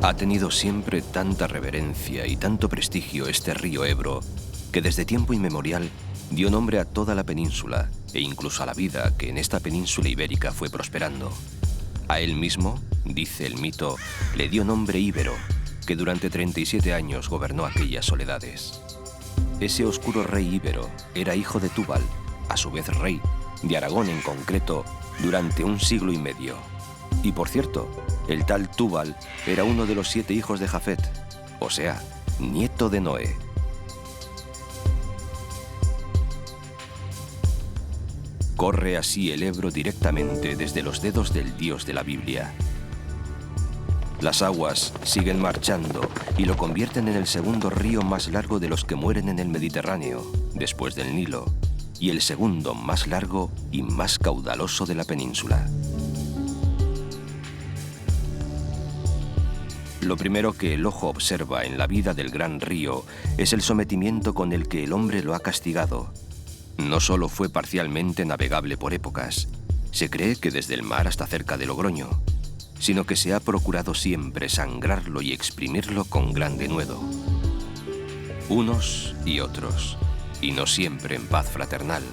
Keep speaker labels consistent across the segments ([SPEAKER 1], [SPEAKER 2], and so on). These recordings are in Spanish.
[SPEAKER 1] Ha tenido siempre tanta reverencia y tanto prestigio este río Ebro, que desde tiempo inmemorial dio nombre a toda la península e incluso a la vida que en esta península ibérica fue prosperando. A él mismo, dice el mito, le dio nombre Íbero, que durante 37 años gobernó aquellas soledades. Ese oscuro rey íbero era hijo de Túbal, a su vez rey, de Aragón en concreto, durante 1 siglo y medio. Y por cierto, el tal Túbal era uno de los 7 hijos de Jafet, o sea, nieto de Noé. Corre así el Ebro directamente desde los dedos del Dios de la Biblia. Las aguas siguen marchando y lo convierten en el segundo río más largo de los que mueren en el Mediterráneo, después del Nilo, y el segundo más largo y más caudaloso de la península. Lo primero que el ojo observa en la vida del gran río es el sometimiento con el que el hombre lo ha castigado. No solo fue parcialmente navegable por épocas, se cree que desde el mar hasta cerca de Logroño, sino que se ha procurado siempre sangrarlo y exprimirlo con gran denuedo. Unos y otros, y no siempre en paz fraternal.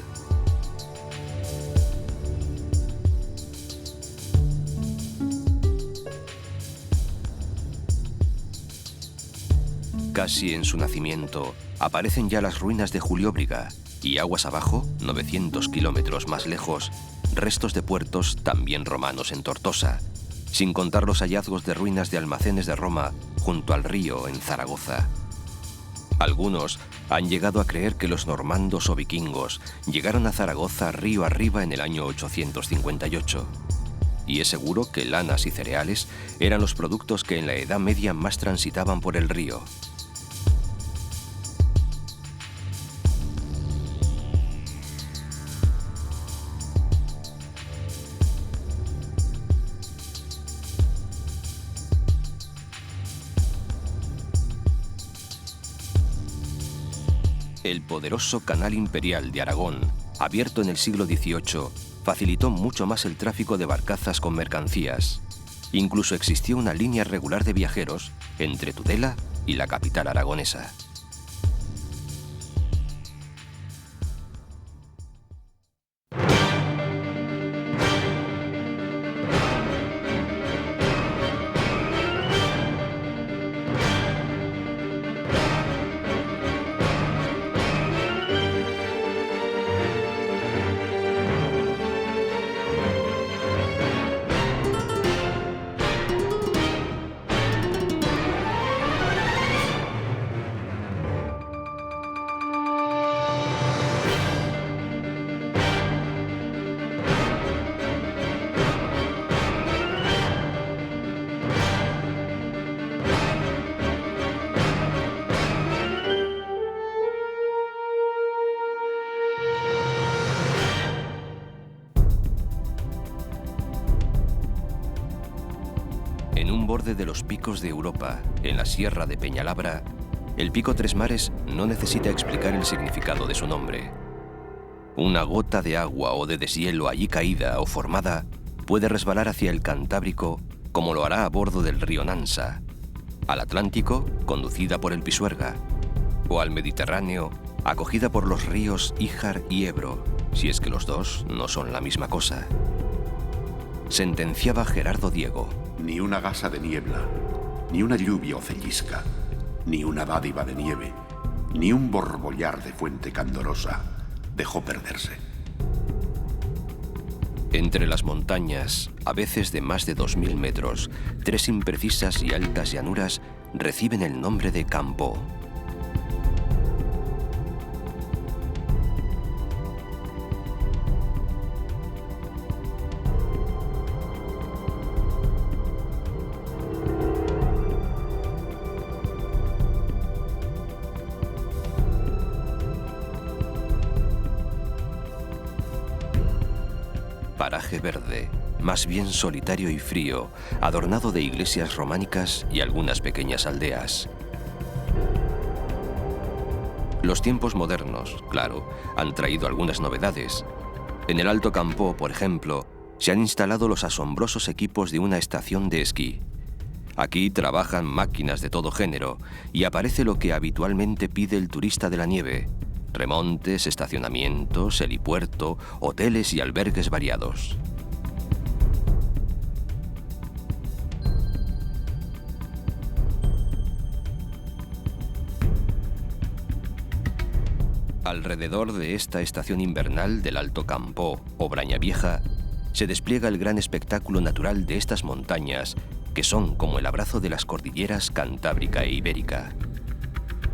[SPEAKER 1] Casi en su nacimiento aparecen ya las ruinas de Julióbriga y aguas abajo, 900 kilómetros más lejos, restos de puertos también romanos en Tortosa, sin contar los hallazgos de ruinas de almacenes de Roma junto al río en Zaragoza. Algunos han llegado a creer que los normandos o vikingos llegaron a Zaragoza río arriba en el año 858. Y es seguro que lanas y cereales eran los productos que en la Edad Media más transitaban por el río. El poderoso Canal Imperial de Aragón, abierto en el siglo XVIII, facilitó mucho más el tráfico de barcazas con mercancías. Incluso existió una línea regular de viajeros entre Tudela y la capital aragonesa. En un borde de los picos de Europa, en la Sierra de Peñalabra, el Pico Tres Mares no necesita explicar el significado de su nombre. Una gota de agua o de deshielo allí caída o formada puede resbalar hacia el Cantábrico como lo hará a bordo del río Nansa, al Atlántico, conducida por el Pisuerga, o al Mediterráneo, acogida por los ríos Íjar y Ebro, si es que los dos no son la misma cosa. Sentenciaba Gerardo Diego.
[SPEAKER 2] Ni una gasa de niebla, ni una lluvia o cellisca, ni una dádiva de nieve, ni un borbollar de fuente candorosa dejó perderse.
[SPEAKER 1] Entre las montañas, a veces de más de 2000 metros, 3 imprecisas y altas llanuras reciben el nombre de Campo. Paraje verde, más bien solitario y frío, adornado de iglesias románicas y algunas pequeñas aldeas. Los tiempos modernos, claro, han traído algunas novedades. En el Alto Campo, por ejemplo, se han instalado los asombrosos equipos de una estación de esquí. Aquí trabajan máquinas de todo género y aparece lo que habitualmente pide el turista de la nieve: remontes, estacionamientos, helipuerto, hoteles y albergues variados. Alrededor de esta estación invernal del Alto Campó o Brañavieja se despliega el gran espectáculo natural de estas montañas, que son como el abrazo de las cordilleras Cantábrica e Ibérica.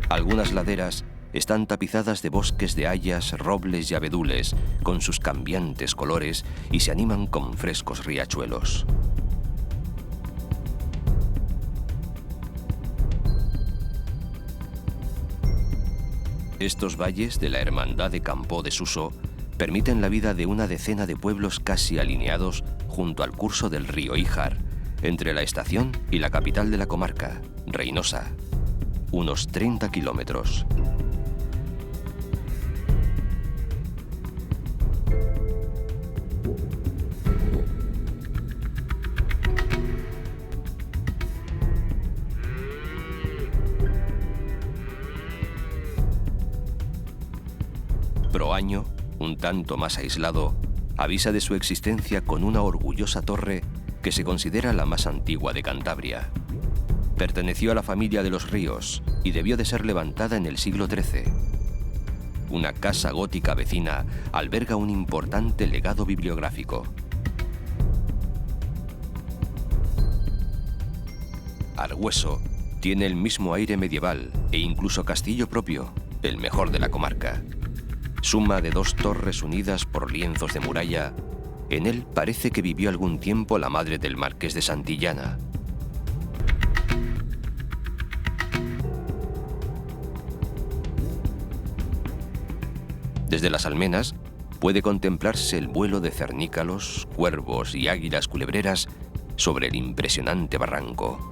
[SPEAKER 1] Algunas laderas están tapizadas de bosques de hayas, robles y abedules, con sus cambiantes colores, y se animan con frescos riachuelos. Estos valles de la Hermandad de Campó de Suso permiten la vida de una decena de pueblos casi alineados junto al curso del río Híjar, entre la estación y la capital de la comarca, Reinosa, unos 30 kilómetros. Proaño, un tanto más aislado, avisa de su existencia con una orgullosa torre que se considera la más antigua de Cantabria. Perteneció a la familia de los Ríos y debió de ser levantada en el siglo XIII. Una casa gótica vecina alberga un importante legado bibliográfico. Argüeso tiene el mismo aire medieval e incluso castillo propio, el mejor de la comarca. Suma de 2 torres unidas por lienzos de muralla. En él parece que vivió algún tiempo la madre del marqués de Santillana. Desde las almenas puede contemplarse el vuelo de cernícalos, cuervos y águilas culebreras sobre el impresionante barranco.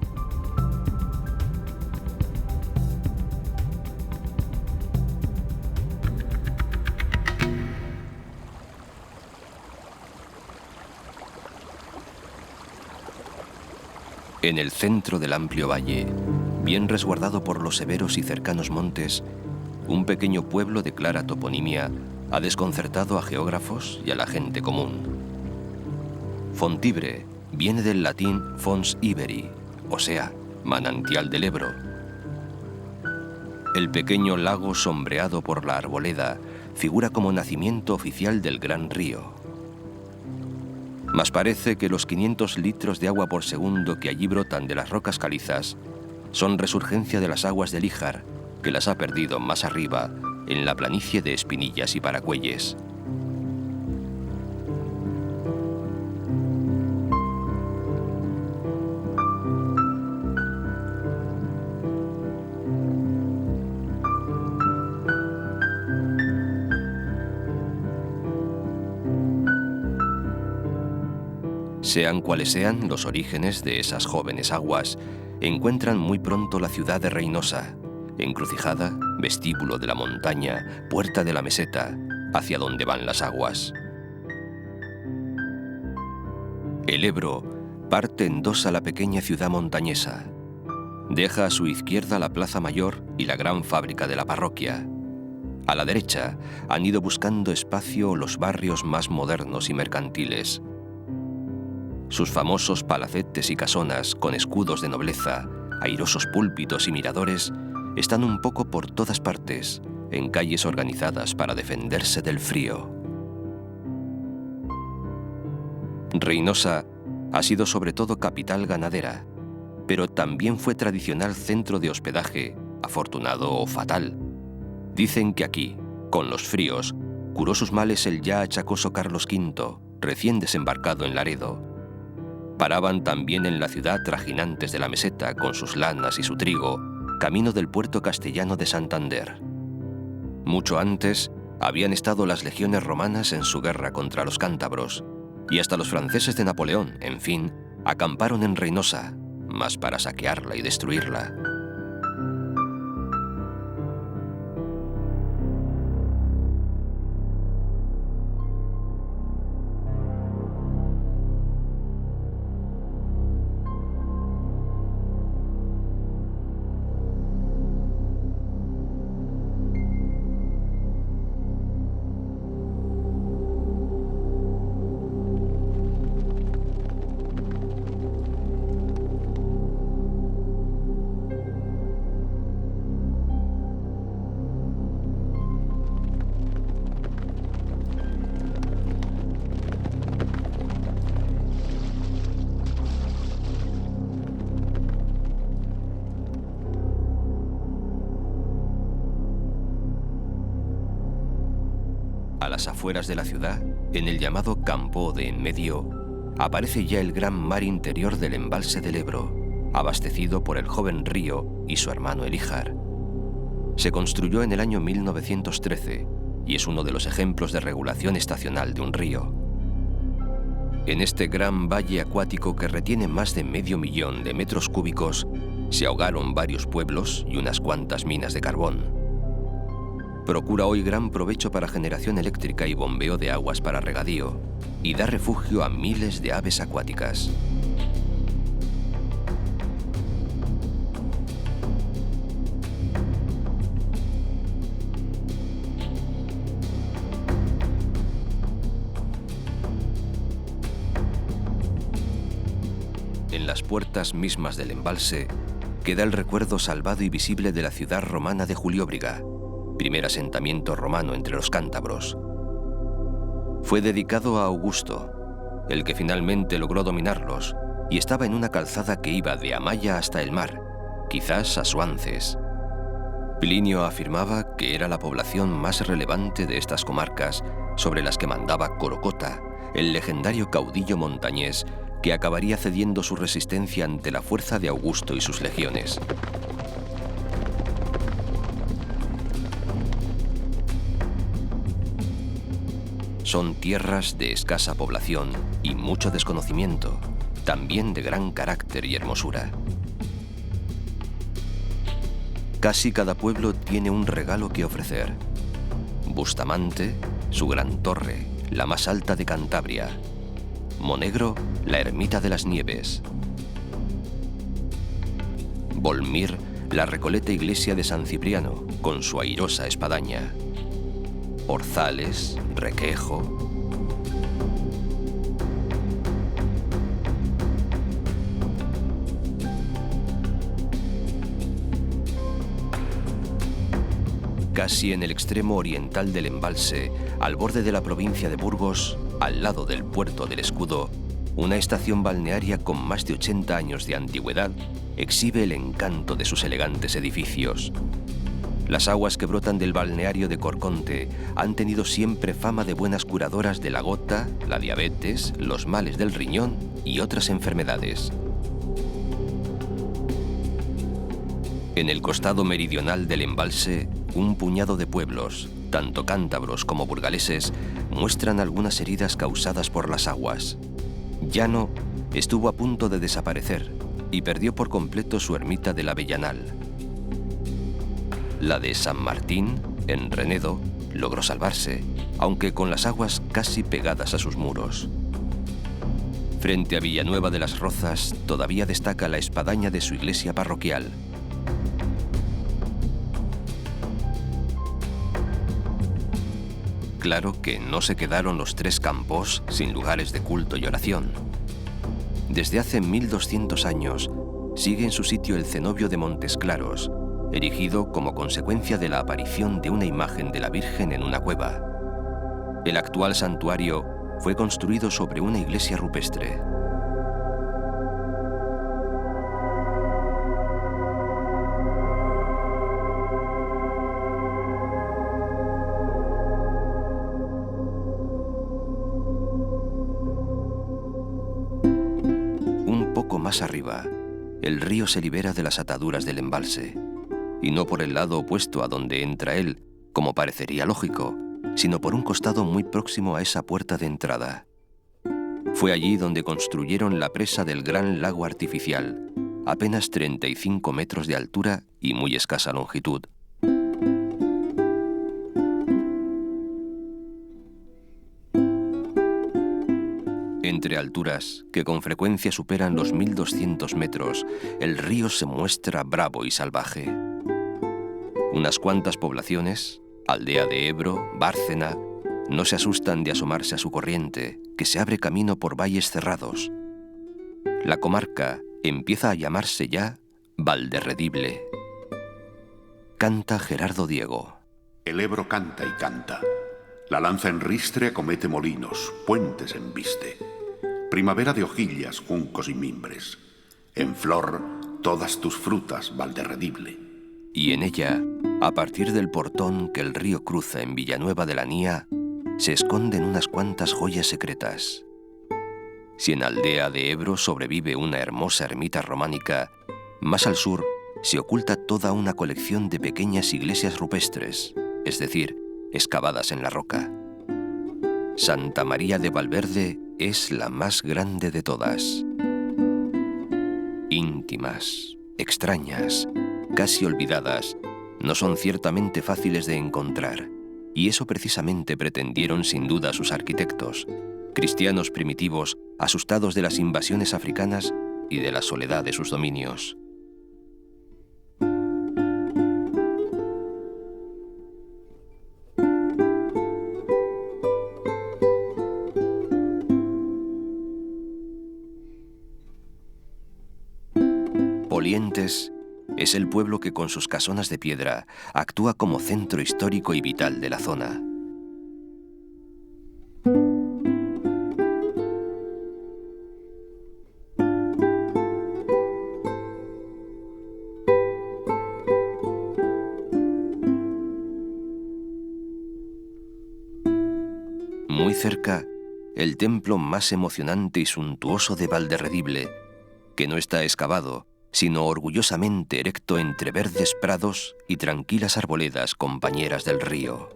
[SPEAKER 1] En el centro del amplio valle, bien resguardado por los severos y cercanos montes, un pequeño pueblo de clara toponimia ha desconcertado a geógrafos y a la gente común. Fontibre viene del latín fons Iberi, o sea, manantial del Ebro. El pequeño lago sombreado por la arboleda figura como nacimiento oficial del gran río. Mas parece que los 500 litros de agua por segundo que allí brotan de las rocas calizas son resurgencia de las aguas del Híjar, que las ha perdido más arriba, en la planicie de Espinillas y Paracuelles. Sean cuales sean los orígenes de esas jóvenes aguas, encuentran muy pronto la ciudad de Reinosa, encrucijada, vestíbulo de la montaña, puerta de la meseta, hacia donde van las aguas. El Ebro parte en 2 a la pequeña ciudad montañesa. Deja a su izquierda la plaza mayor y la gran fábrica de la parroquia. A la derecha han ido buscando espacio los barrios más modernos y mercantiles. Sus famosos palacetes y casonas con escudos de nobleza, airosos púlpitos y miradores están un poco por todas partes, en calles organizadas para defenderse del frío. Reinosa ha sido sobre todo capital ganadera, pero también fue tradicional centro de hospedaje, afortunado o fatal. Dicen que aquí, con los fríos, curó sus males el ya achacoso Carlos V, recién desembarcado en Laredo. Paraban también en la ciudad trajinantes de la meseta con sus lanas y su trigo, camino del puerto castellano de Santander. Mucho antes habían estado las legiones romanas en su guerra contra los cántabros, y hasta los franceses de Napoleón, en fin, acamparon en Reinosa, mas para saquearla y destruirla. A las afueras de la ciudad, en el llamado Campo de en medio, aparece ya el gran mar interior del embalse del Ebro, abastecido por el joven río y su hermano el Ijar. Se construyó en el año 1913 y es uno de los ejemplos de regulación estacional de un río. En este gran valle acuático que retiene más de 500.000 de metros cúbicos, se ahogaron varios pueblos y unas cuantas minas de carbón. Procura hoy gran provecho para generación eléctrica y bombeo de aguas para regadío, y da refugio a miles de aves acuáticas. En las puertas mismas del embalse queda el recuerdo salvado y visible de la ciudad romana de Julióbriga, primer asentamiento romano entre los cántabros. Fue dedicado a Augusto, el que finalmente logró dominarlos, y estaba en una calzada que iba de Amaya hasta el mar, quizás a Suances. Plinio afirmaba que era la población más relevante de estas comarcas, sobre las que mandaba Corocota, el legendario caudillo montañés que acabaría cediendo su resistencia ante la fuerza de Augusto y sus legiones. Son tierras de escasa población y mucho desconocimiento, también de gran carácter y hermosura. Casi cada pueblo tiene un regalo que ofrecer. Bustamante, su gran torre, la más alta de Cantabria. Monegro, la ermita de las Nieves. Volmir, la recoleta iglesia de San Cipriano, con su airosa espadaña. Orzales, Requejo. Casi en el extremo oriental del embalse, al borde de la provincia de Burgos, al lado del puerto del Escudo, una estación balnearia con más de 80 años de antigüedad exhibe el encanto de sus elegantes edificios. Las aguas que brotan del balneario de Corconte han tenido siempre fama de buenas curadoras de la gota, la diabetes, los males del riñón y otras enfermedades. En el costado meridional del embalse, un puñado de pueblos, tanto cántabros como burgaleses, muestran algunas heridas causadas por las aguas. Llano estuvo a punto de desaparecer y perdió por completo su ermita del Avellanal. La de San Martín, en Renedo, logró salvarse, aunque con las aguas casi pegadas a sus muros. Frente a Villanueva de las Rozas todavía destaca la espadaña de su iglesia parroquial. Claro que no se quedaron los tres campos sin lugares de culto y oración. Desde hace 1200 años sigue en su sitio el cenobio de Montes Claros, erigido como consecuencia de la aparición de una imagen de la Virgen en una cueva. El actual santuario fue construido sobre una iglesia rupestre. Un poco más arriba, el río se libera de las ataduras del embalse. Y no por el lado opuesto a donde entra él, como parecería lógico, sino por un costado muy próximo a esa puerta de entrada. Fue allí donde construyeron la presa del gran lago artificial, apenas 35 metros de altura y muy escasa longitud. Entre alturas que con frecuencia superan los 1200 metros, el río se muestra bravo y salvaje. Unas cuantas poblaciones, Aldea de Ebro, Bárcena, no se asustan de asomarse a su corriente, que se abre camino por valles cerrados. La comarca empieza a llamarse ya Valderredible. Canta Gerardo Diego.
[SPEAKER 2] El Ebro canta y canta. La lanza en ristre acomete molinos, puentes embiste. Primavera de hojillas, juncos y mimbres. En flor, todas tus frutas, Valderredible.
[SPEAKER 1] Y en ella, a partir del portón que el río cruza en Villanueva de la Nía, se esconden unas cuantas joyas secretas. Si en Aldea de Ebro sobrevive una hermosa ermita románica, más al sur se oculta toda una colección de pequeñas iglesias rupestres, es decir, excavadas en la roca. Santa María de Valverde es la más grande de todas. Íntimas, extrañas, casi olvidadas, no son ciertamente fáciles de encontrar, y eso precisamente pretendieron sin duda sus arquitectos, cristianos primitivos asustados de las invasiones africanas y de la soledad de sus dominios. Polientes es el pueblo que con sus casonas de piedra actúa como centro histórico y vital de la zona. Muy cerca, el templo más emocionante y suntuoso de Valderredible, que no está excavado, sino orgullosamente erecto entre verdes prados y tranquilas arboledas compañeras del río.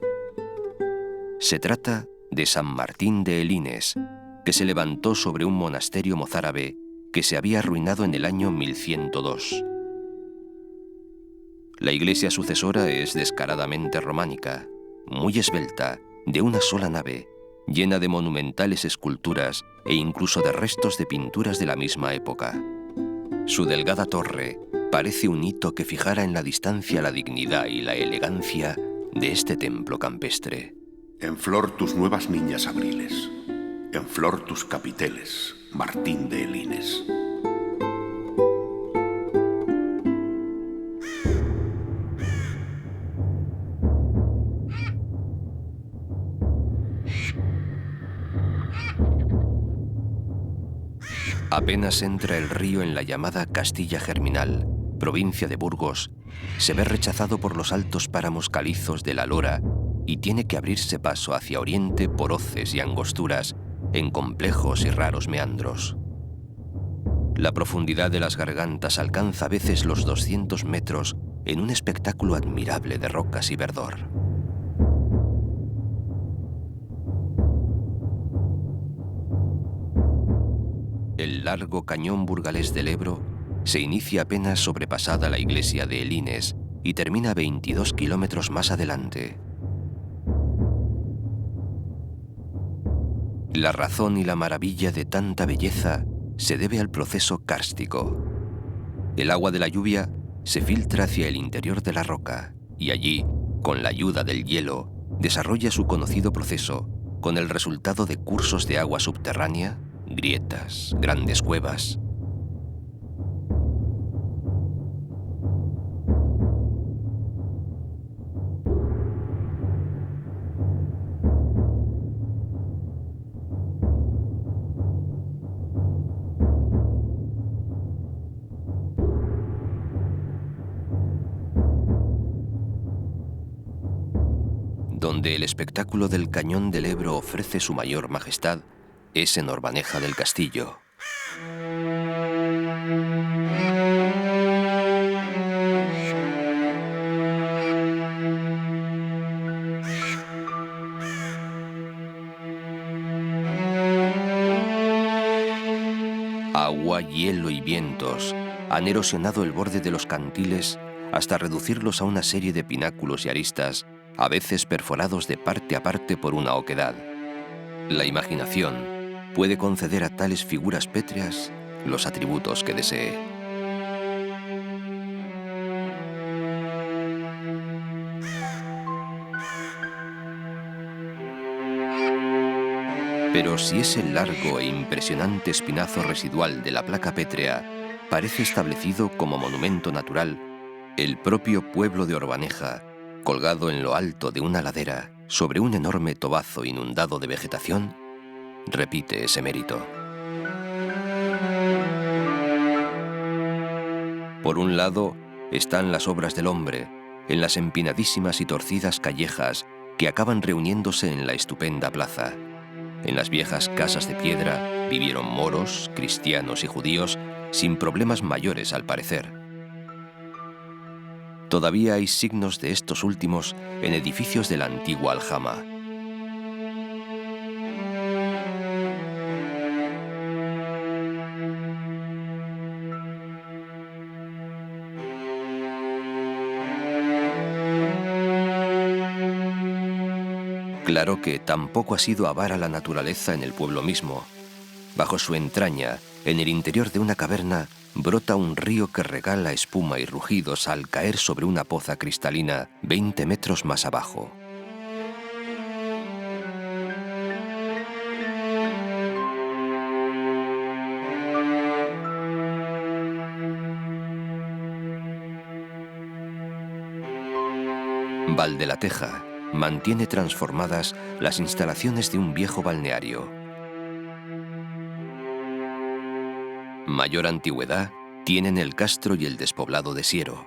[SPEAKER 1] Se trata de San Martín de Elines, que se levantó sobre un monasterio mozárabe que se había arruinado en el año 1102. La iglesia sucesora es descaradamente románica, muy esbelta, de una sola nave, llena de monumentales esculturas e incluso de restos de pinturas de la misma época. Su delgada torre parece un hito que fijara en la distancia la dignidad y la elegancia de este templo campestre.
[SPEAKER 2] En flor tus nuevas niñas abriles, en flor tus capiteles, Martín de Elines.
[SPEAKER 1] Apenas entra el río en la llamada Castilla Germinal, provincia de Burgos, se ve rechazado por los altos páramos calizos de la Lora y tiene que abrirse paso hacia oriente por hoces y angosturas en complejos y raros meandros. La profundidad de las gargantas alcanza a veces los 200 metros en un espectáculo admirable de rocas y verdor. El largo cañón burgalés del Ebro se inicia apenas sobrepasada la iglesia de Elines y termina 22 kilómetros más adelante. La razón y la maravilla de tanta belleza se debe al proceso kárstico. El agua de la lluvia se filtra hacia el interior de la roca y allí, con la ayuda del hielo, desarrolla su conocido proceso con el resultado de cursos de agua subterránea, grietas, grandes cuevas. Donde el espectáculo del cañón del Ebro ofrece su mayor majestad es en Orbaneja del Castillo. Agua, hielo y vientos han erosionado el borde de los cantiles hasta reducirlos a una serie de pináculos y aristas, a veces perforados de parte a parte por una oquedad. La imaginación puede conceder a tales figuras pétreas los atributos que desee. Pero si ese largo e impresionante espinazo residual de la placa pétrea parece establecido como monumento natural, el propio pueblo de Orbaneja, colgado en lo alto de una ladera sobre un enorme tobazo inundado de vegetación, repite ese mérito. Por un lado están las obras del hombre, en las empinadísimas y torcidas callejas que acaban reuniéndose en la estupenda plaza. En las viejas casas de piedra vivieron moros, cristianos y judíos sin problemas mayores al parecer. Todavía hay signos de estos últimos en edificios de la antigua aljama. Claro que tampoco ha sido avara la naturaleza en el pueblo mismo. Bajo su entraña, en el interior de una caverna, brota un río que regala espuma y rugidos al caer sobre una poza cristalina 20 metros más abajo. Valdelateja mantiene transformadas las instalaciones de un viejo balneario. Mayor antigüedad tienen el castro y el despoblado de Siero.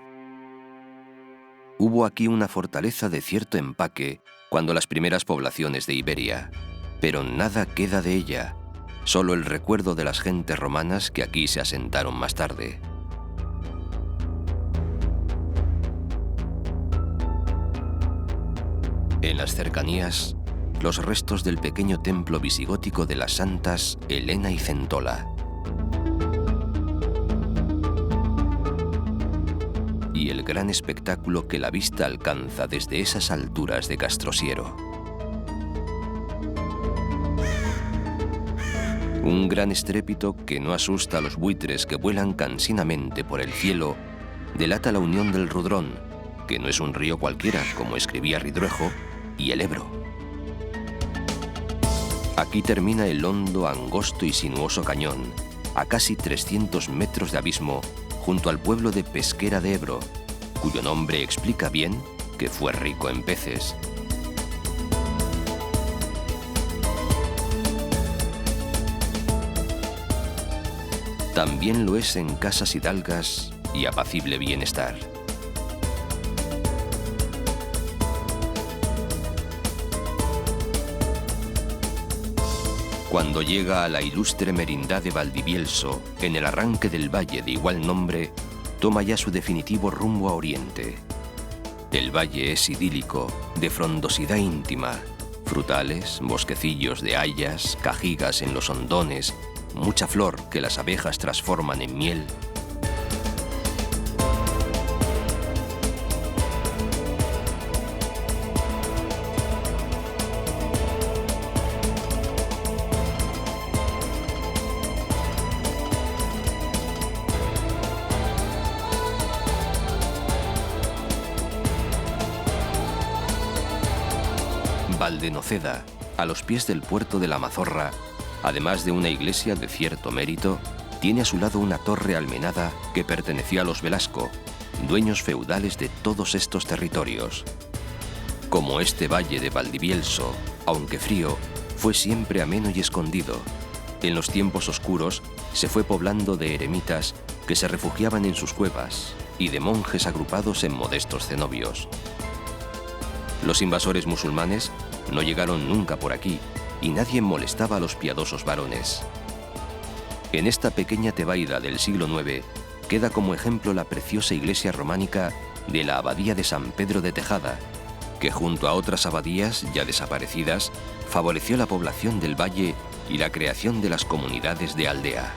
[SPEAKER 1] Hubo aquí una fortaleza de cierto empaque cuando las primeras poblaciones de Iberia, pero nada queda de ella, solo el recuerdo de las gentes romanas que aquí se asentaron más tarde. En las cercanías, los restos del pequeño templo visigótico de las santas Helena y Centola. Y el gran espectáculo que la vista alcanza desde esas alturas de Castrosiero. Un gran estrépito que no asusta a los buitres que vuelan cansinamente por el cielo, delata la unión del Rudrón, que no es un río cualquiera, como escribía Ridruejo, y el Ebro. Aquí termina el hondo, angosto y sinuoso cañón, a casi 300 metros de abismo, junto al pueblo de Pesquera de Ebro, cuyo nombre explica bien que fue rico en peces. También lo es en casas hidalgas y apacible bienestar. Cuando llega a la ilustre merindad de Valdivielso, en el arranque del valle de igual nombre, toma ya su definitivo rumbo a oriente. El valle es idílico, de frondosidad íntima, frutales, bosquecillos de hayas, cajigas en los hondones, mucha flor que las abejas transforman en miel. Valdenoceda, a los pies del puerto de la Mazorra, además de una iglesia de cierto mérito, tiene a su lado una torre almenada que pertenecía a los Velasco, dueños feudales de todos estos territorios. Como este valle de Valdivielso, aunque frío, fue siempre ameno y escondido. En los tiempos oscuros se fue poblando de eremitas que se refugiaban en sus cuevas y de monjes agrupados en modestos cenobios. Los invasores musulmanes no llegaron nunca por aquí y nadie molestaba a los piadosos varones. En esta pequeña tebaida del siglo IX queda como ejemplo la preciosa iglesia románica de la Abadía de San Pedro de Tejada, que junto a otras abadías ya desaparecidas favoreció la población del valle y la creación de las comunidades de aldea.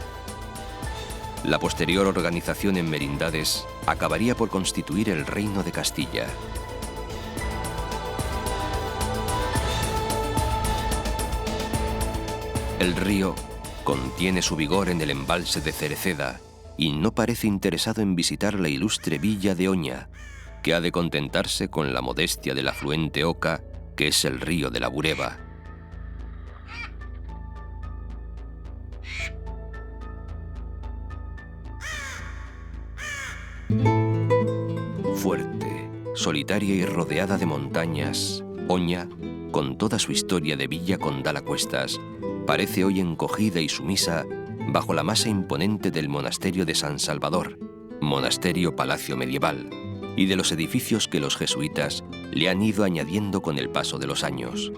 [SPEAKER 1] La posterior organización en merindades acabaría por constituir el Reino de Castilla. El río contiene su vigor en el embalse de Cereceda y no parece interesado en visitar la ilustre villa de Oña, que ha de contentarse con la modestia del afluente Oca, que es el río de la Bureba. Fuerte, solitaria y rodeada de montañas, Oña, con toda su historia de villa condal a cuestas, parece hoy encogida y sumisa bajo la masa imponente del monasterio de San Salvador, monasterio-palacio medieval, y de los edificios que los jesuitas le han ido añadiendo con el paso de los años.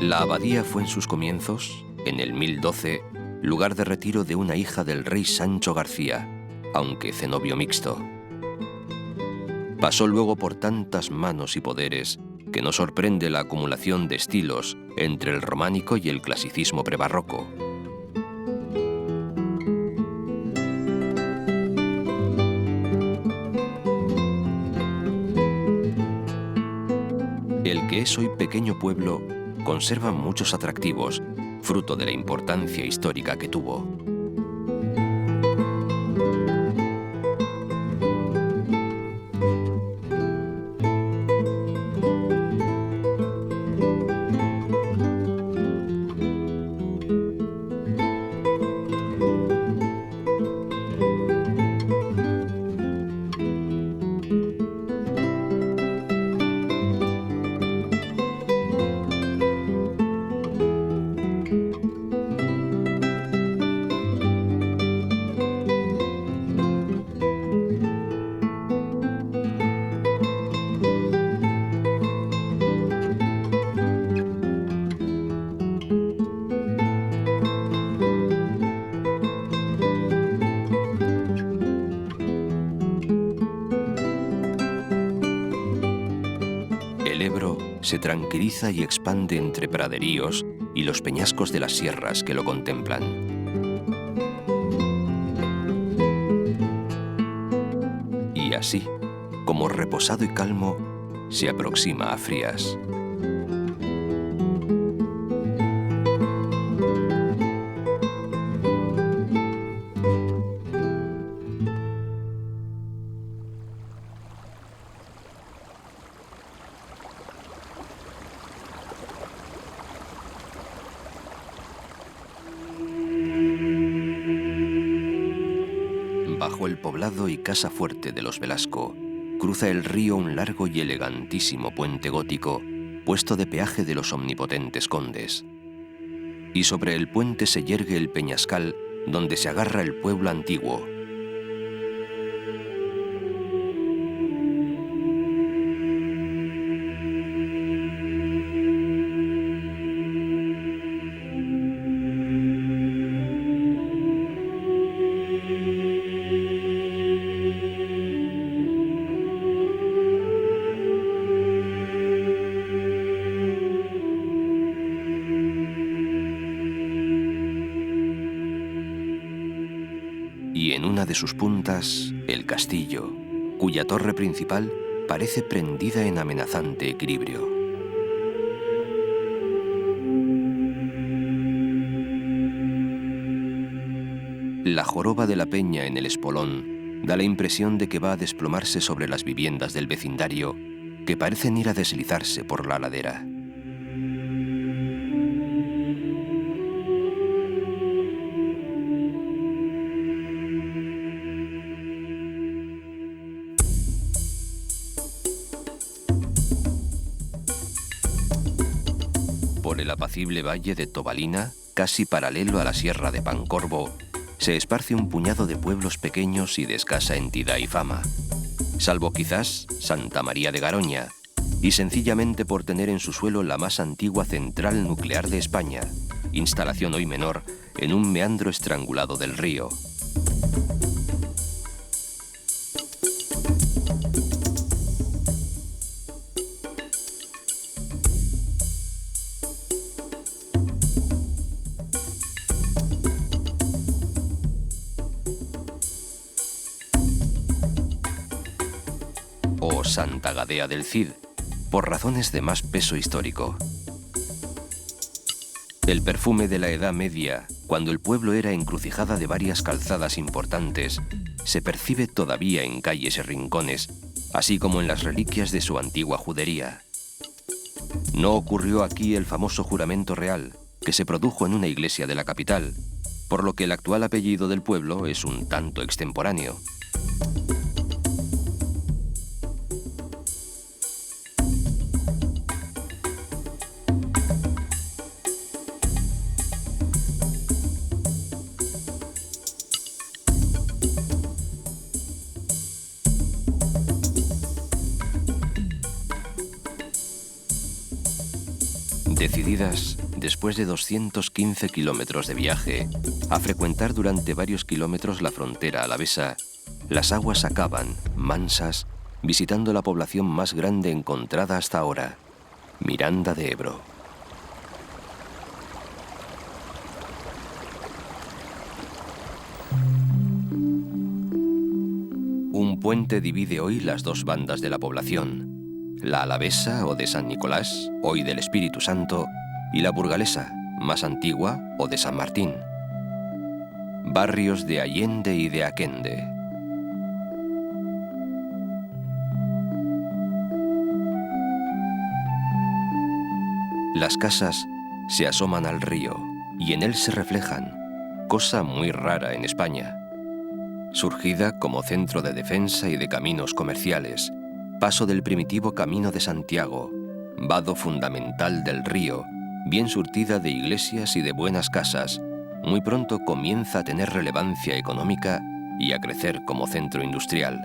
[SPEAKER 1] La abadía fue en sus comienzos, en el 1012, lugar de retiro de una hija del rey Sancho García, aunque cenobio mixto. Pasó luego por tantas manos y poderes que no sorprende la acumulación de estilos entre el románico y el clasicismo prebarroco. El que es hoy pequeño pueblo conserva muchos atractivos, fruto de la importancia histórica que tuvo. El Ebro se tranquiliza y expande entre praderíos y los peñascos de las sierras que lo contemplan. Y así, como reposado y calmo, se aproxima a Frías. Bajo el poblado y casa fuerte de los Velasco, cruza el río un largo y elegantísimo puente gótico, puesto de peaje de los omnipotentes condes. Y sobre el puente se yergue el peñascal donde se agarra el pueblo antiguo. Y en una de sus puntas, el castillo, cuya torre principal parece prendida en amenazante equilibrio. La joroba de la peña en el espolón da la impresión de que va a desplomarse sobre las viviendas del vecindario, que parecen ir a deslizarse por la ladera. Por el apacible valle de Tobalina, casi paralelo a la sierra de Pancorbo, se esparce un puñado de pueblos pequeños y de escasa entidad y fama, salvo quizás Santa María de Garoña, y sencillamente por tener en su suelo la más antigua central nuclear de España, instalación hoy menor en un meandro estrangulado del río. O Santa Gadea del Cid, por razones de más peso histórico. El perfume de la Edad Media, cuando el pueblo era encrucijada de varias calzadas importantes, se percibe todavía en calles y rincones, así como en las reliquias de su antigua judería. No ocurrió aquí el famoso juramento real, que se produjo en una iglesia de la capital, por lo que el actual apellido del pueblo es un tanto extemporáneo. Decididas, después de 215 kilómetros de viaje, a frecuentar durante varios kilómetros la frontera alavesa, las aguas acaban, mansas, visitando la población más grande encontrada hasta ahora, Miranda de Ebro. Un puente divide hoy las dos bandas de la población, la alavesa o de San Nicolás, hoy del Espíritu Santo, y la burgalesa, más antigua, o de San Martín. Barrios de Allende y de Aquende. Las casas se asoman al río y en él se reflejan, cosa muy rara en España. Surgida como centro de defensa y de caminos comerciales, paso del primitivo Camino de Santiago, vado fundamental del río, bien surtida de iglesias y de buenas casas, muy pronto comienza a tener relevancia económica y a crecer como centro industrial.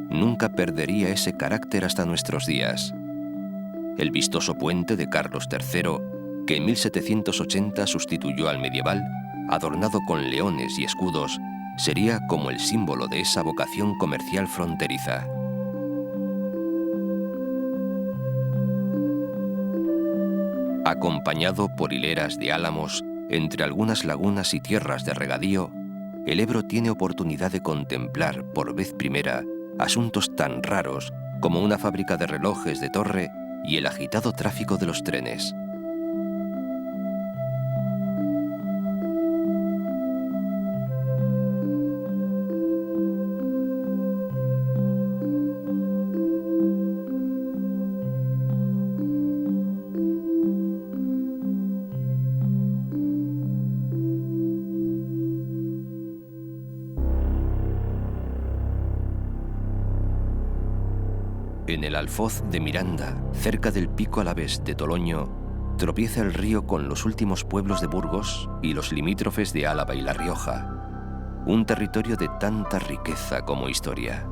[SPEAKER 1] Nunca perdería ese carácter hasta nuestros días. El vistoso puente de Carlos III, que en 1780 sustituyó al medieval, adornado con leones y escudos, sería como el símbolo de esa vocación comercial fronteriza. Acompañado por hileras de álamos, entre algunas lagunas y tierras de regadío, el Ebro tiene oportunidad de contemplar, por vez primera, asuntos tan raros como una fábrica de relojes de torre y el agitado tráfico de los trenes. En el Alfoz de Miranda, cerca del pico alavés de Toloño, tropieza el río con los últimos pueblos de Burgos y los limítrofes de Álava y La Rioja, un territorio de tanta riqueza como historia.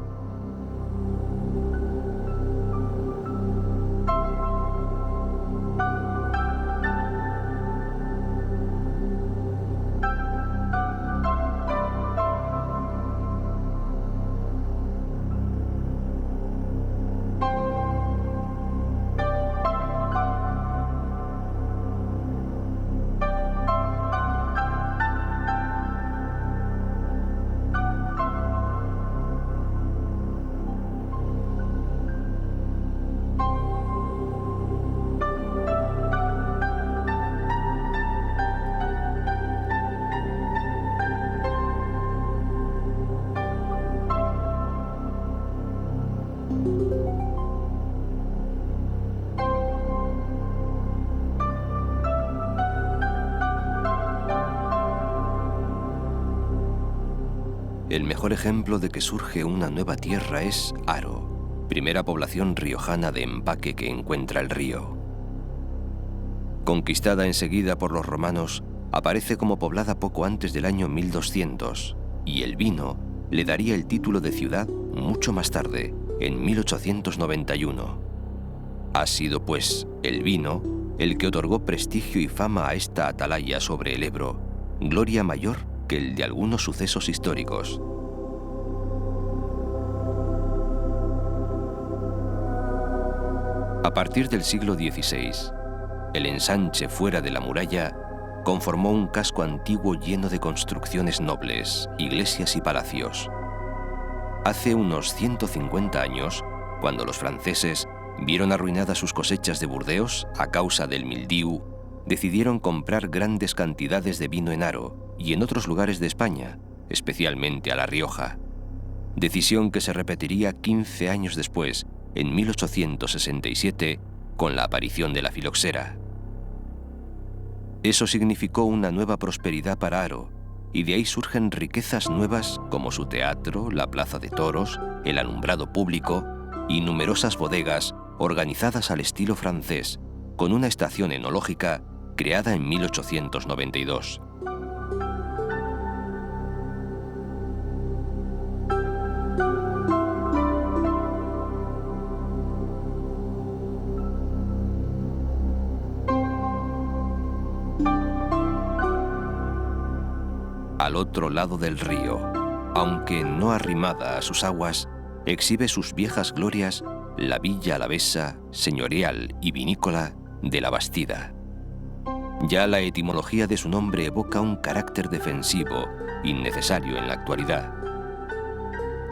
[SPEAKER 1] El mejor ejemplo de que surge una nueva tierra es Haro, primera población riojana de empaque que encuentra el río. Conquistada enseguida por los romanos, aparece como poblada poco antes del año 1200, y el vino le daría el título de ciudad mucho más tarde, en 1891. Ha sido, pues, el vino el que otorgó prestigio y fama a esta atalaya sobre el Ebro, gloria mayor que el de algunos sucesos históricos. A partir del siglo XVI, el ensanche fuera de la muralla conformó un casco antiguo lleno de construcciones nobles, iglesias y palacios. Hace unos 150 años, cuando los franceses vieron arruinadas sus cosechas de Burdeos a causa del mildiu, decidieron comprar grandes cantidades de vino en Haro y en otros lugares de España, especialmente a La Rioja. Decisión que se repetiría 15 años después, en 1867, con la aparición de la filoxera. Eso significó una nueva prosperidad para Haro, y de ahí surgen riquezas nuevas como su teatro, la plaza de toros, el alumbrado público y numerosas bodegas organizadas al estilo francés, con una estación enológica creada en 1892. al otro lado del río. Aunque no arrimada a sus aguas, exhibe sus viejas glorias la villa alavesa, señorial y vinícola de La Bastida. Ya la etimología de su nombre evoca un carácter defensivo, innecesario en la actualidad.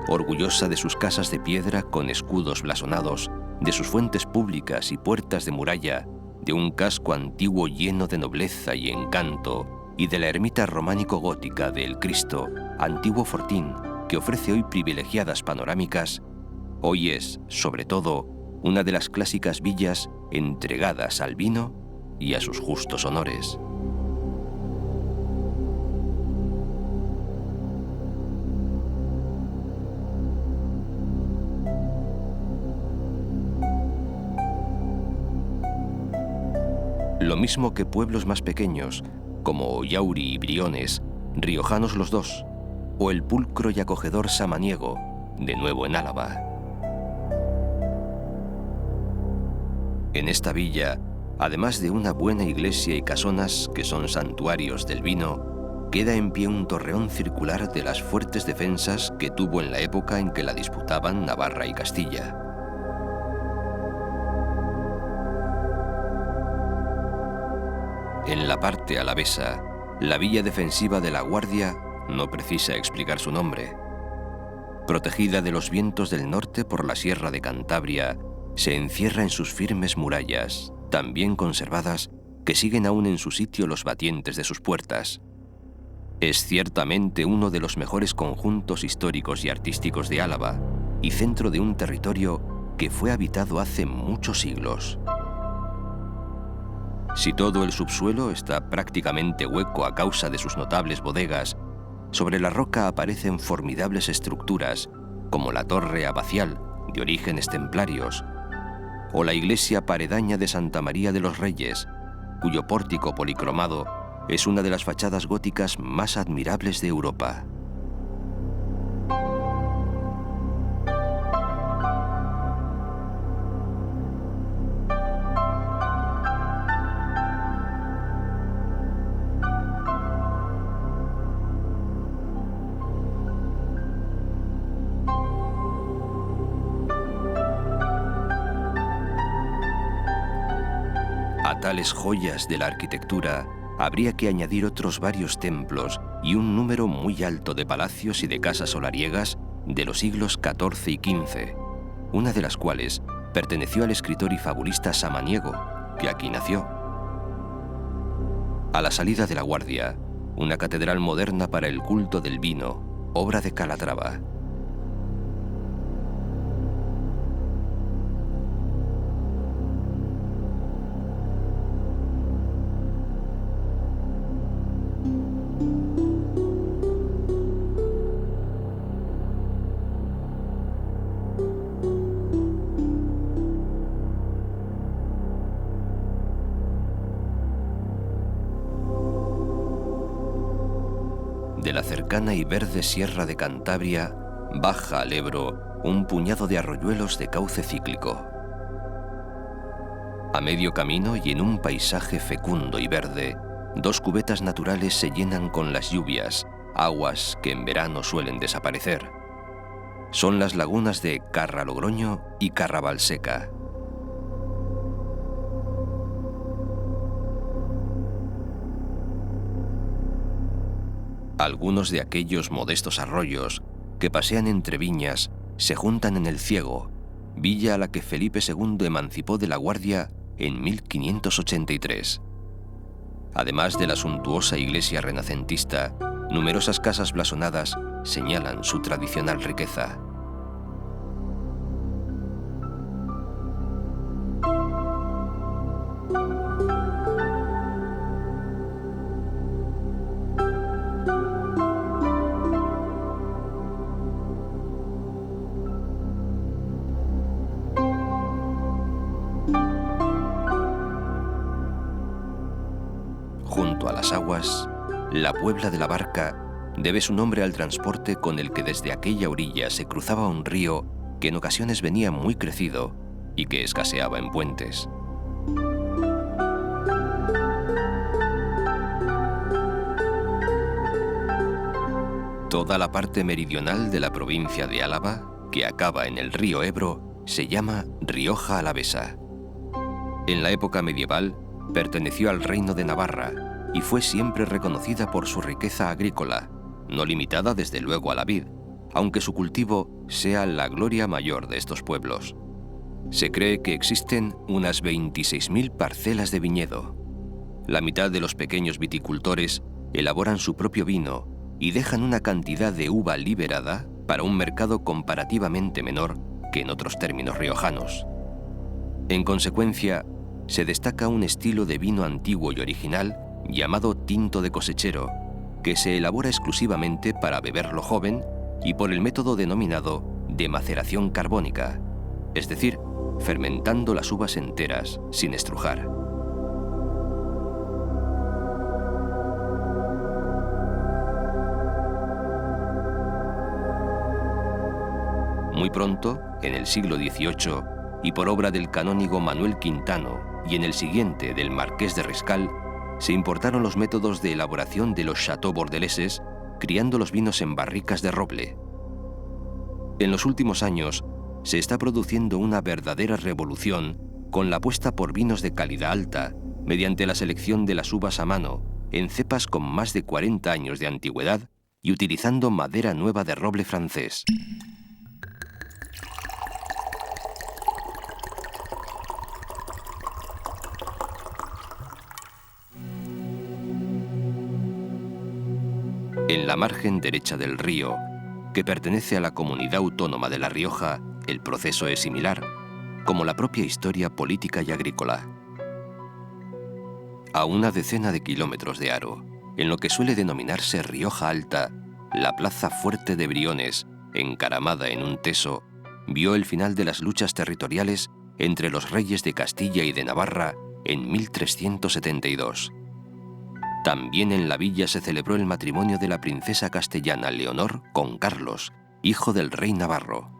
[SPEAKER 1] Orgullosa de sus casas de piedra con escudos blasonados, de sus fuentes públicas y puertas de muralla, de un casco antiguo lleno de nobleza y encanto, y de la ermita románico-gótica de El Cristo, antiguo fortín que ofrece hoy privilegiadas panorámicas, hoy es, sobre todo, una de las clásicas villas entregadas al vino y a sus justos honores. Lo mismo que pueblos más pequeños, como Ollauri y Briones, riojanos los dos, o el pulcro y acogedor Samaniego, de nuevo en Álava. En esta villa, además de una buena iglesia y casonas que son santuarios del vino, queda en pie un torreón circular de las fuertes defensas que tuvo en la época en que la disputaban Navarra y Castilla. En la parte alavesa, la villa defensiva de La Guardia no precisa explicar su nombre. Protegida de los vientos del norte por la Sierra de Cantabria, se encierra en sus firmes murallas, tan bien conservadas que siguen aún en su sitio los batientes de sus puertas. Es ciertamente uno de los mejores conjuntos históricos y artísticos de Álava y centro de un territorio que fue habitado hace muchos siglos. Si todo el subsuelo está prácticamente hueco a causa de sus notables bodegas, sobre la roca aparecen formidables estructuras como la torre abacial, de orígenes templarios, o la iglesia paredaña de Santa María de los Reyes, cuyo pórtico policromado es una de las fachadas góticas más admirables de Europa. A tales joyas de la arquitectura habría que añadir otros varios templos y un número muy alto de palacios y de casas solariegas de los siglos XIV y XV, una de las cuales perteneció al escritor y fabulista Samaniego, que aquí nació. A la salida de La Guardia, una catedral moderna para el culto del vino, obra de Calatrava. De la cercana y verde Sierra de Cantabria baja al Ebro un puñado de arroyuelos de cauce cíclico. A medio camino y en un paisaje fecundo y verde, dos cubetas naturales se llenan con las lluvias, aguas que en verano suelen desaparecer. Son las lagunas de Carra-Logroño y Carra-Valseca. Algunos de aquellos modestos arroyos que pasean entre viñas se juntan en El Ciego, villa a la que Felipe II emancipó de La Guardia en 1583. Además de la suntuosa iglesia renacentista, numerosas casas blasonadas señalan su tradicional riqueza. Junto a las aguas, la Puebla de la Barca debe su nombre al transporte con el que desde aquella orilla se cruzaba un río que en ocasiones venía muy crecido y que escaseaba en puentes. Toda la parte meridional de la provincia de Álava, que acaba en el río Ebro, se llama Rioja Alavesa. En la época medieval, perteneció al Reino de Navarra y fue siempre reconocida por su riqueza agrícola, no limitada desde luego a la vid, aunque su cultivo sea la gloria mayor de estos pueblos. Se cree que existen unas 26.000 parcelas de viñedo. La mitad de los pequeños viticultores elaboran su propio vino y dejan una cantidad de uva liberada para un mercado comparativamente menor que en otros términos riojanos. En consecuencia, se destaca un estilo de vino antiguo y original llamado tinto de cosechero, que se elabora exclusivamente para beberlo joven y por el método denominado de maceración carbónica, es decir, fermentando las uvas enteras sin estrujar. Muy pronto, en el siglo XVIII, y por obra del canónigo Manuel Quintano y en el siguiente del Marqués de Riscal, se importaron los métodos de elaboración de los chateaux bordeleses, criando los vinos en barricas de roble. En los últimos años, se está produciendo una verdadera revolución con la apuesta por vinos de calidad alta, mediante la selección de las uvas a mano, en cepas con más de 40 años de antigüedad y utilizando madera nueva de roble francés. En la margen derecha del río, que pertenece a la comunidad autónoma de La Rioja, el proceso es similar, como la propia historia política y agrícola. A una decena de kilómetros de Haro, en lo que suele denominarse Rioja Alta, la plaza fuerte de Briones, encaramada en un teso, vio el final de las luchas territoriales entre los reyes de Castilla y de Navarra en 1372. También en la villa se celebró el matrimonio de la princesa castellana Leonor con Carlos, hijo del rey navarro.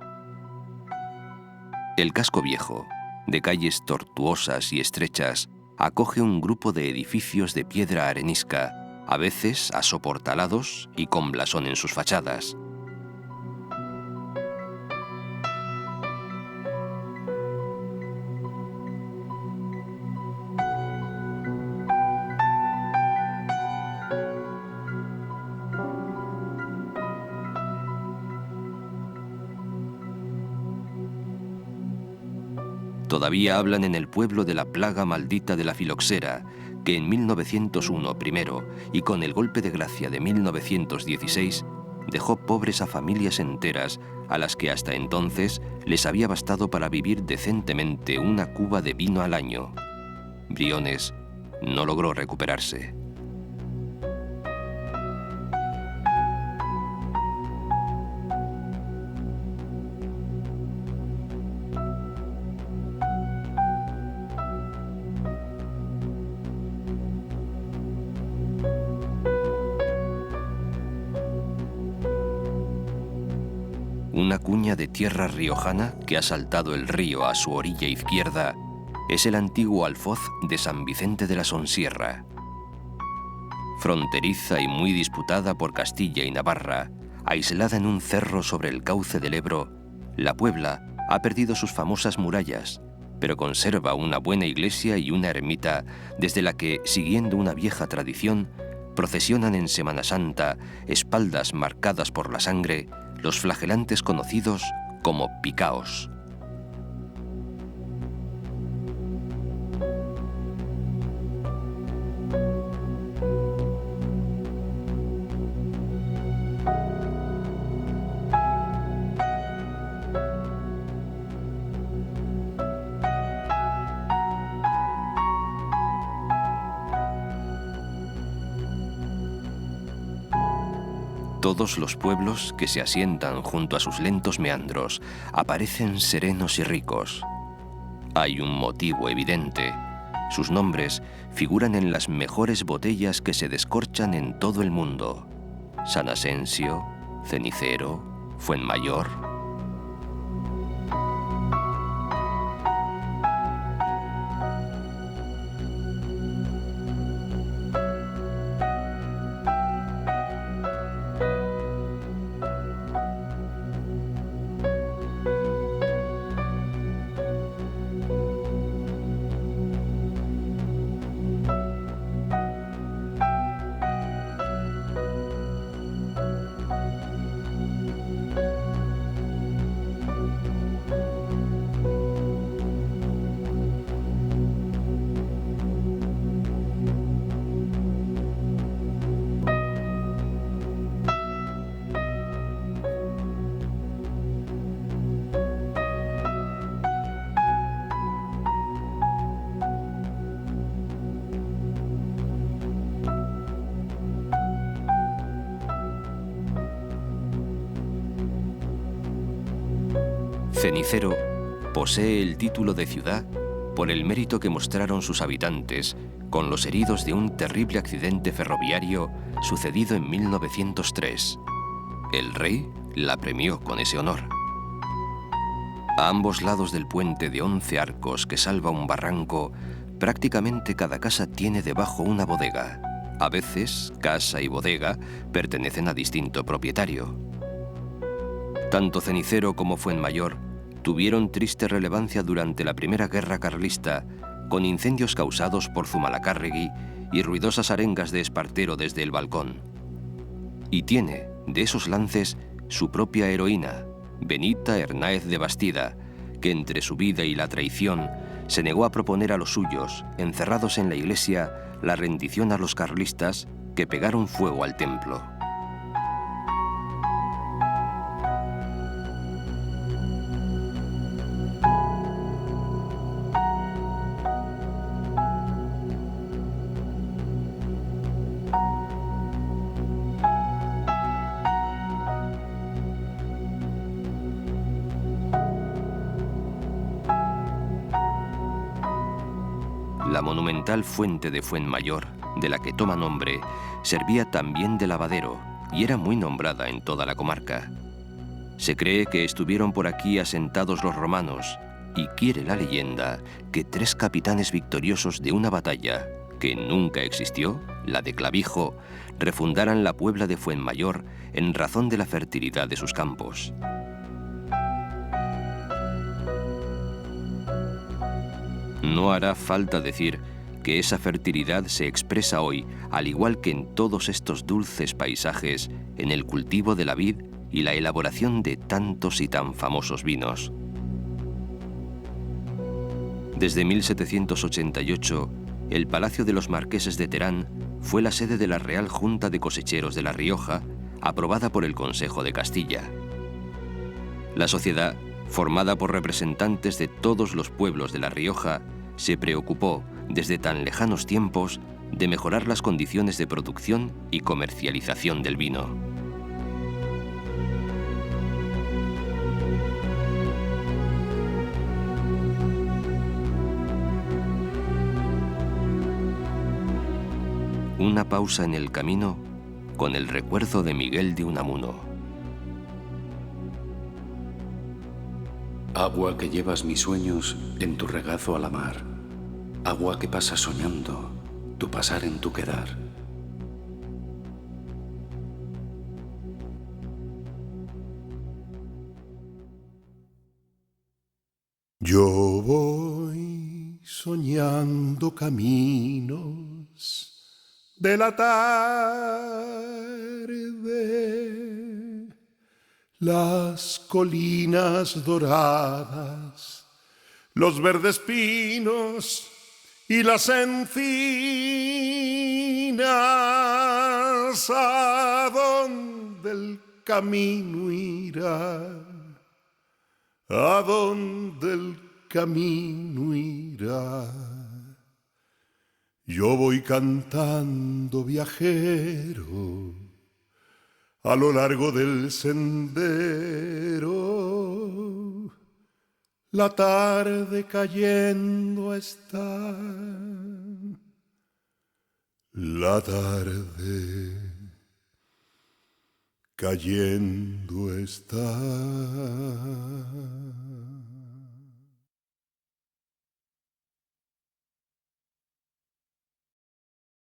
[SPEAKER 1] El casco viejo, de calles tortuosas y estrechas, acoge un grupo de edificios de piedra arenisca, a veces asoportalados y con blasón en sus fachadas. Todavía hablan en el pueblo de la plaga maldita de la filoxera, que en 1901 primero y con el golpe de gracia de 1916 dejó pobres a familias enteras a las que hasta entonces les había bastado para vivir decentemente una cuba de vino al año. Briones no logró recuperarse. Una cuña de tierra riojana que ha saltado el río a su orilla izquierda es el antiguo alfoz de San Vicente de la Sonsierra. Fronteriza y muy disputada por Castilla y Navarra, aislada en un cerro sobre el cauce del Ebro, la Puebla ha perdido sus famosas murallas, pero conserva una buena iglesia y una ermita desde la que, siguiendo una vieja tradición, procesionan en Semana Santa, espaldas marcadas por la sangre, los flagelantes conocidos como picaos. Todos los pueblos que se asientan junto a sus lentos meandros aparecen serenos y ricos. Hay un motivo evidente. Sus nombres figuran en las mejores botellas que se descorchan en todo el mundo: San Asensio, Cenicero, Fuenmayor. Cenicero posee el título de ciudad por el mérito que mostraron sus habitantes con los heridos de un terrible accidente ferroviario sucedido en 1903. El rey la premió con ese honor. A ambos lados del puente de 11 arcos que salva un barranco, prácticamente cada casa tiene debajo una bodega. A veces, casa y bodega pertenecen a distinto propietario. Tanto Cenicero como Fuenmayor tuvieron triste relevancia durante la Primera Guerra Carlista, con incendios causados por Zumalacárregui y ruidosas arengas de Espartero desde el balcón. Y tiene, de esos lances, su propia heroína, Benita Hernáez de Bastida, que entre su vida y la traición se negó a proponer a los suyos, encerrados en la iglesia, la rendición a los carlistas que pegaron fuego al templo. La monumental fuente de Fuenmayor, de la que toma nombre, servía también de lavadero y era muy nombrada en toda la comarca. Se cree que estuvieron por aquí asentados los romanos y quiere la leyenda que 3 capitanes victoriosos de una batalla que nunca existió, la de Clavijo, refundaran la Puebla de Fuenmayor en razón de la fertilidad de sus campos. No hará falta decir que esa fertilidad se expresa hoy, al igual que en todos estos dulces paisajes, en el cultivo de la vid y la elaboración de tantos y tan famosos vinos. Desde 1788, el Palacio de los Marqueses de Terán fue la sede de la Real Junta de Cosecheros de La Rioja, aprobada por el Consejo de Castilla. La sociedad, formada por representantes de todos los pueblos de La Rioja, se preocupó, desde tan lejanos tiempos, de mejorar las condiciones de producción y comercialización del vino. Una pausa en el camino con el recuerdo de Miguel de Unamuno.
[SPEAKER 3] Agua que llevas mis sueños en tu regazo a la mar, agua que pasa soñando tu pasar en tu quedar.
[SPEAKER 4] Yo voy soñando caminos de la tarde, las colinas doradas, los verdes pinos y las encinas, ¿a dónde el camino irá? ¿A dónde el camino irá? Yo voy cantando viajero a lo largo del sendero, la tarde cayendo está, la tarde cayendo está.